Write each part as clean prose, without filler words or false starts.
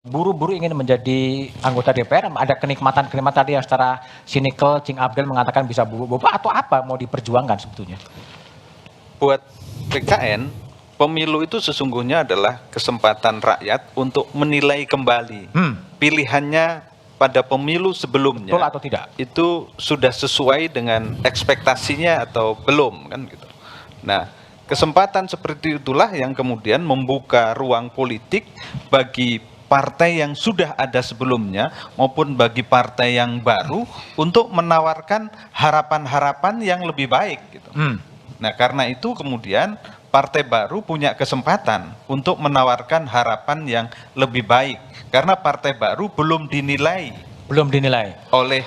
Buru-buru ingin menjadi anggota DPR, ada kenikmatan-kenikmatan tadi yang secara sinikal, Cing Abdel mengatakan bisa boba atau apa mau diperjuangkan sebetulnya? Buat PKN, pemilu itu sesungguhnya adalah kesempatan rakyat untuk menilai kembali pilihannya pada pemilu sebelumnya. Betul atau tidak? Itu sudah sesuai dengan ekspektasinya atau belum, kan gitu. Nah, kesempatan seperti itulah yang kemudian membuka ruang politik bagi partai yang sudah ada sebelumnya maupun bagi partai yang baru untuk menawarkan harapan-harapan yang lebih baik gitu. Nah, karena itu kemudian partai baru punya kesempatan untuk menawarkan harapan yang lebih baik karena partai baru belum dinilai oleh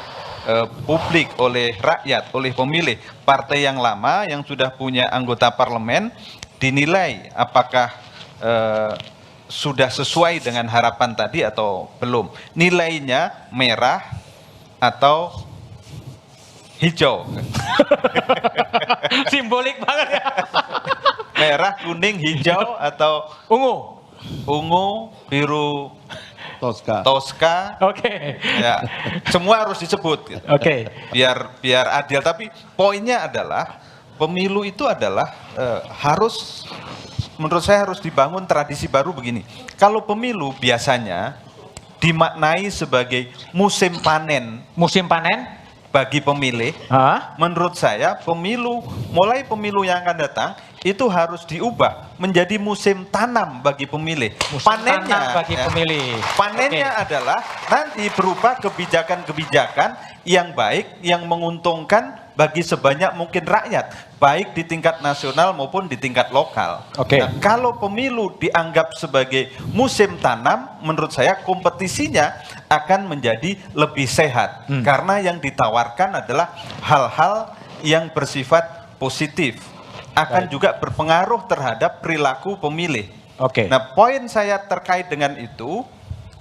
publik, oleh rakyat, oleh pemilih. Partai yang lama yang sudah punya anggota parlemen dinilai apakah sudah sesuai dengan harapan tadi atau belum. Nilainya merah atau hijau. Simbolik banget ya. Merah, kuning, hijau atau ungu. Ungu, biru, toska. Oke. Ya, semua harus disebut gitu. Oke. Biar adil, tapi poinnya adalah pemilu itu adalah harus, menurut saya harus dibangun tradisi baru begini. Kalau pemilu biasanya dimaknai sebagai musim panen. Musim panen? Bagi pemilih, menurut saya mulai pemilu yang akan datang itu harus diubah menjadi musim tanam bagi pemilih. Panennya adalah nanti berupa kebijakan-kebijakan yang baik, yang menguntungkan bagi sebanyak mungkin rakyat, baik di tingkat nasional maupun di tingkat lokal. Nah, kalau pemilu dianggap sebagai musim tanam, menurut saya kompetisinya akan menjadi lebih sehat karena yang ditawarkan adalah hal-hal yang bersifat positif, akan juga berpengaruh terhadap perilaku pemilih. Nah, poin saya terkait dengan itu,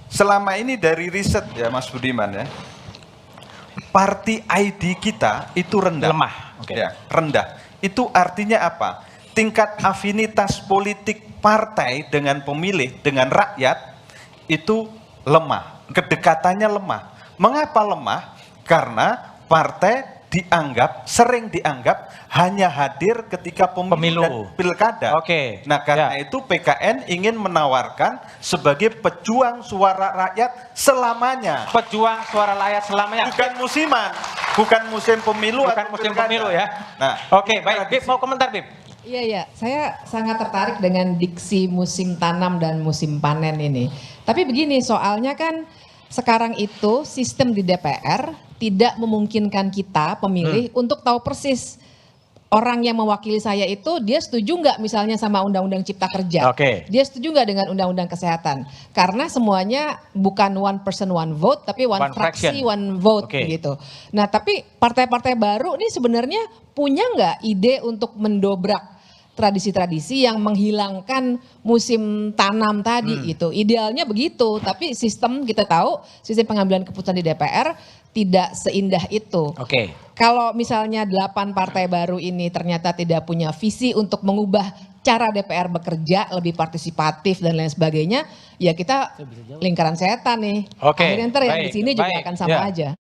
selama ini dari riset ya Mas Budiman ya, party ID kita itu rendah. Lemah. Ya, rendah. Itu artinya apa? Tingkat afinitas politik partai dengan pemilih, dengan rakyat itu lemah. Kedekatannya lemah. Mengapa lemah? Karena partai sering dianggap hanya hadir ketika pemilu dan pilkada. Nah, karena itu PKN ingin menawarkan sebagai pejuang suara rakyat selamanya. Pejuang suara rakyat selamanya. Bukan musiman, bukan musim pemilu. Bukan musim pemilu ya. Nah, baik. Bib, mau komentar Bib? Iya, saya sangat tertarik dengan diksi musim tanam dan musim panen ini. Tapi begini, soalnya kan sekarang itu sistem di DPR tidak memungkinkan kita pemilih untuk tahu persis orang yang mewakili saya itu dia setuju nggak misalnya sama Undang-Undang Cipta Kerja, dia setuju nggak dengan Undang-Undang Kesehatan, karena semuanya bukan one person one vote tapi one fraksi one vote gitu. Nah, tapi partai-partai baru ini sebenarnya punya nggak ide untuk mendobrak tradisi-tradisi yang menghilangkan musim tanam tadi gitu. Idealnya begitu, tapi sistem kita tahu, sistem pengambilan keputusan di DPR tidak seindah itu. Kalau misalnya 8 partai baru ini ternyata tidak punya visi untuk mengubah cara DPR bekerja lebih partisipatif dan lain sebagainya, ya kita lingkaran setan nih. Akhirnya yang di sini juga akan sama aja.